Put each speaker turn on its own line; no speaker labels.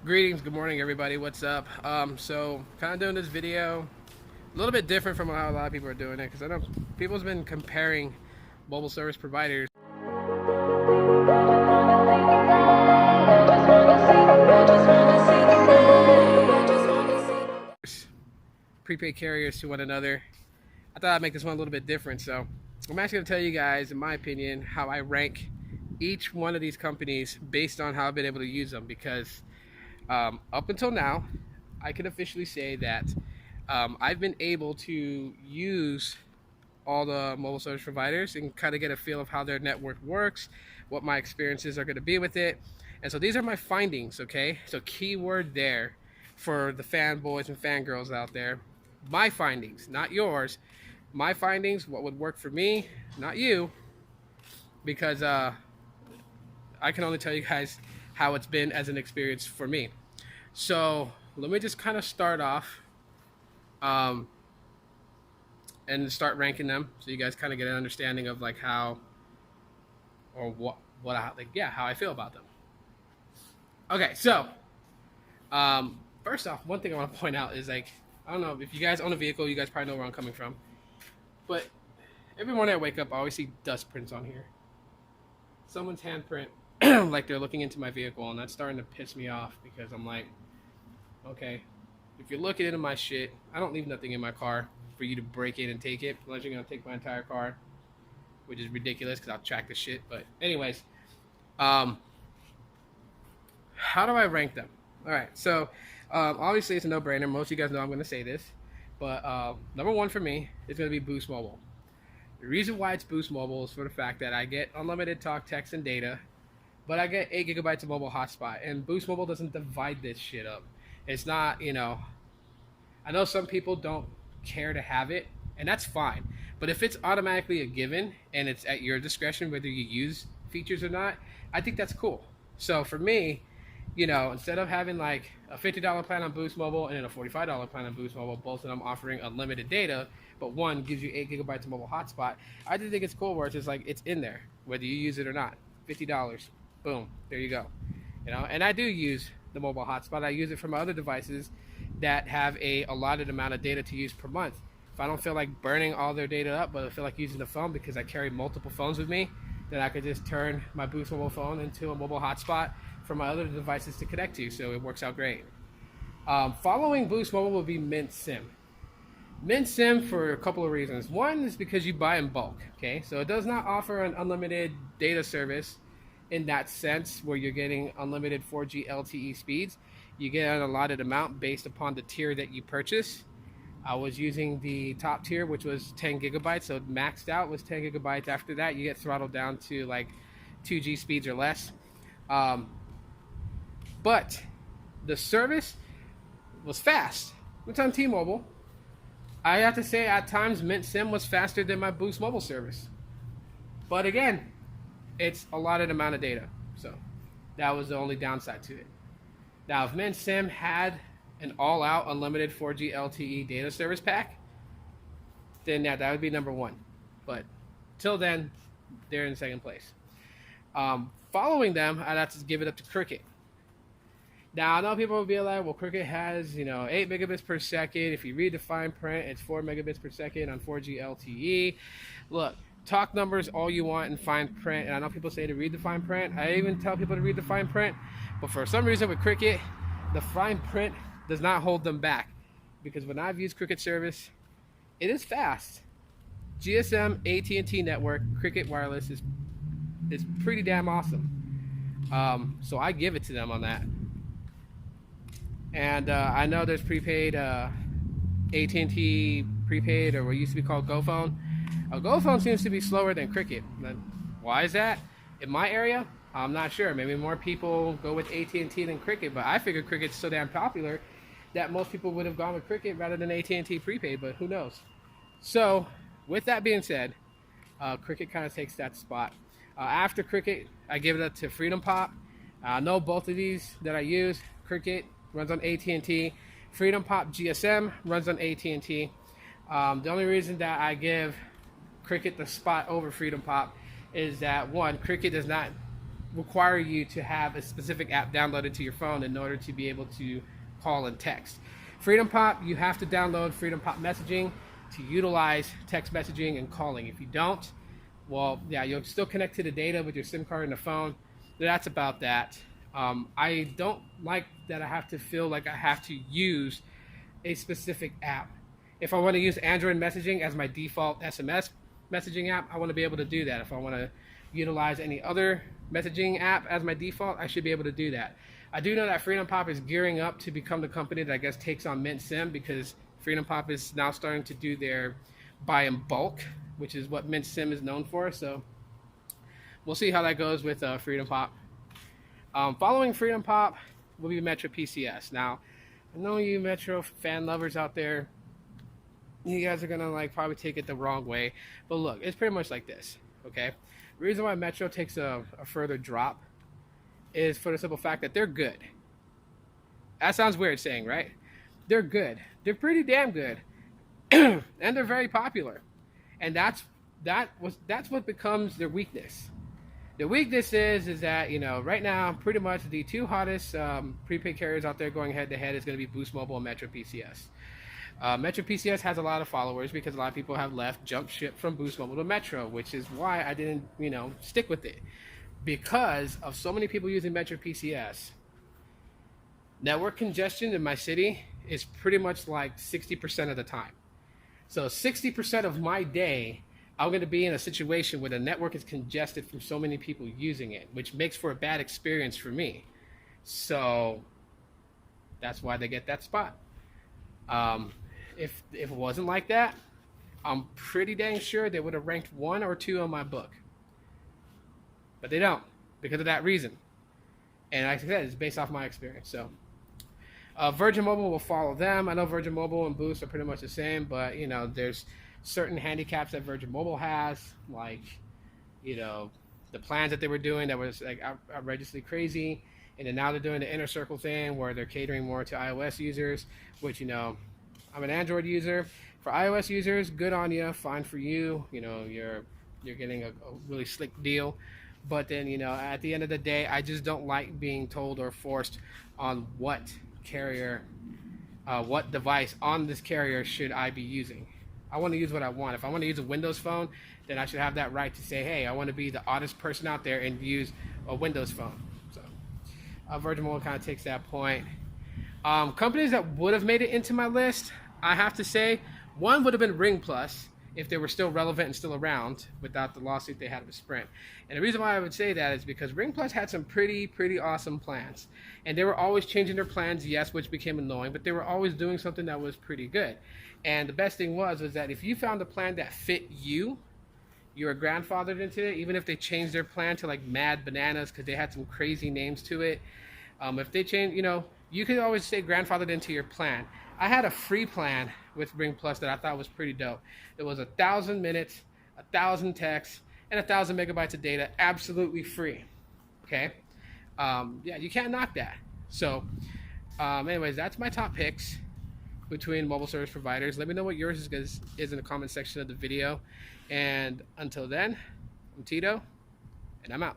Greetings, good morning everybody, what's up? So kind of doing this video a little bit different from how a lot of people are doing it, because I know people's been comparing mobile service providers, prepaid carriers to one another. I thought I'd make this one a little bit different, so I'm actually going to tell you guys, in my opinion, how I rank each one of these companies based on how I've been able to use them, because up until now, I can officially say that I've been able to use all the mobile service providers and kind of get a feel of how their network works, what my experiences are going to be with it. And so these are my findings, okay? So keyword there for the fanboys and fangirls out there. My findings, not yours. My findings, what would work for me, not you, because I can only tell you guys how it's been as an experience for me. So let me just kind of start off and start ranking them, so you guys kind of get an understanding of like how or how I feel about them. Okay, so first off, one thing I want to point out is, like, I don't know if you guys own a vehicle, you guys probably know where I'm coming from, but every morning I wake up, I always see dust prints on here. Someone's handprint, like they're looking into my vehicle, and that's starting to piss me off, because I'm like, okay, if you're looking into my shit, I don't leave nothing in my car for you to break in and take it, unless you're gonna take my entire car, which is ridiculous because I'll track the shit. But anyways, how do I rank them? All right, so obviously it's a no-brainer. Most of you guys know I'm gonna say this, but number one for me is gonna be Boost Mobile. The reason why it's Boost Mobile is for the fact that I get unlimited talk, text, and data, but I get 8 gigabytes of mobile hotspot, and Boost Mobile doesn't divide this shit up. It's not, I know some people don't care to have it, and that's fine. But if it's automatically a given and it's at your discretion whether you use features or not, I think that's cool. So for me, instead of having like a $50 plan on Boost Mobile and then a $45 plan on Boost Mobile, both of them offering unlimited data, but one gives you 8 gigabytes of mobile hotspot, I just think it's cool where it's just like, it's in there, whether you use it or not. $50, boom, there you go. And I do use the mobile hotspot. I use it for my other devices that have a allotted amount of data to use per month. If I don't feel like burning all their data up, but I feel like using the phone because I carry multiple phones with me, then I could just turn my Boost Mobile phone into a mobile hotspot for my other devices to connect to, so it works out great. Following Boost Mobile will be Mint SIM. Mint SIM for a couple of reasons. One is because you buy in bulk, okay? So it does not offer an unlimited data service in that sense where you're getting unlimited 4G LTE speeds. You get an allotted amount based upon the tier that you purchase. I was using the top tier, which was 10 gigabytes, so maxed out was 10 gigabytes. After that, you get throttled down to like 2G speeds or less. But the service was fast. It's on T-Mobile. I have to say, at times, Mint SIM was faster than my Boost Mobile service. But again, it's a allotted amount of data, so that was the only downside to it. Now, if Mint SIM had an all-out unlimited 4G LTE data service pack, then yeah, that would be number one. But till then, they're in second place. Following them, I'd have to give it up to Cricket. Now, I know people will be like, well, Cricket has, 8 megabits per second. If you read the fine print, it's 4 megabits per second on 4G LTE. Look, talk numbers all you want in fine print, and I know people say to read the fine print. I even tell people to read the fine print, but for some reason with Cricket, the fine print does not hold them back, because when I've used Cricket service, it is fast. GSM AT&T network, Cricket wireless is pretty damn awesome. So I give it to them on that. And I know there's prepaid AT&T prepaid, or what used to be called GoPhone. GoPhone seems to be slower than Cricket. Why is that? In my area, I'm not sure. Maybe more people go with AT&T than Cricket, but I figured Cricket's so damn popular that most people would have gone with Cricket rather than AT&T prepaid, but who knows? So, with that being said, Cricket kind of takes that spot. After Cricket, I give it up to FreedomPop. I know both of these that I use. Cricket runs on AT&T. FreedomPop GSM runs on AT&T. The only reason that I give Cricket the spot over FreedomPop is that, one, Cricket does not require you to have a specific app downloaded to your phone in order to be able to call and text. FreedomPop, you have to download FreedomPop messaging to utilize text messaging and calling. If you don't, well, yeah, you'll still connect to the data with your SIM card in the phone. That's about that. I don't like that I have to feel like I have to use a specific app. If I want to use Android messaging as my default SMS messaging app, I want to be able to do that. If I want to utilize any other messaging app as my default, I should be able to do that. I do know that FreedomPop is gearing up to become the company that I guess takes on Mint SIM, because FreedomPop is now starting to do their buy in bulk, which is what Mint SIM is known for. So we'll see how that goes with FreedomPop. Following FreedomPop will be Metro PCS. Now, I know you Metro fan lovers out there, you guys are gonna like probably take it the wrong way, but look, it's pretty much like this, okay? The reason why Metro takes a further drop is for the simple fact that they're good. That sounds weird saying, right? They're good. They're pretty damn good, and they're very popular, and that's what becomes their weakness. The weakness is that, you know, right now pretty much the two hottest prepaid carriers out there going head to head is going to be Boost Mobile and Metro PCS. Metro PCS has a lot of followers because a lot of people have jumped ship from Boost Mobile to Metro, which is why I didn't, you know, stick with it. Because of so many people using Metro PCS, network congestion in my city is pretty much like 60% of the time. So 60% of my day, I'm going to be in a situation where the network is congested from so many people using it, which makes for a bad experience for me. So that's why they get that spot. If it wasn't like that, I'm pretty dang sure they would have ranked 1 or 2 on my book. But they don't, because of that reason. And like I said, it's based off my experience. So Virgin Mobile will follow them. I know Virgin Mobile and Boost are pretty much the same, but you know, there's certain handicaps that Virgin Mobile has, like, you know, the plans that they were doing that was like outrageously crazy. And then now they're doing the inner circle thing where they're catering more to iOS users, which, you know, I'm an Android user. For iOS users, good on you, fine for you. You know, you're getting a really slick deal. But then, you know, at the end of the day, I just don't like being told or forced on what carrier, what device on this carrier should I be using. I want to use what I want. If I want to use a Windows phone, then I should have that right to say, hey, I want to be the oddest person out there and use a Windows phone. So Virgin Mobile kind of takes that point. Companies that would have made it into my list, I have to say, one would have been Ring Plus if they were still relevant and still around without the lawsuit they had with Sprint. And the reason why I would say that is because Ring Plus had some pretty awesome plans. And they were always changing their plans, yes, which became annoying, but they were always doing something that was pretty good. And the best thing was that if you found a plan that fit you, you were grandfathered into it, even if they changed their plan to like Mad Bananas because they had some crazy names to it. If they change, you know, you could always stay grandfathered into your plan. I had a free plan with Ring Plus that I thought was pretty dope. It was 1,000 minutes, 1,000 texts, and 1,000 megabytes of data, absolutely free. Okay, yeah, you can't knock that. So, anyways, that's my top picks between mobile service providers. Let me know what yours is in the comment section of the video. And until then, I'm Tito, and I'm out.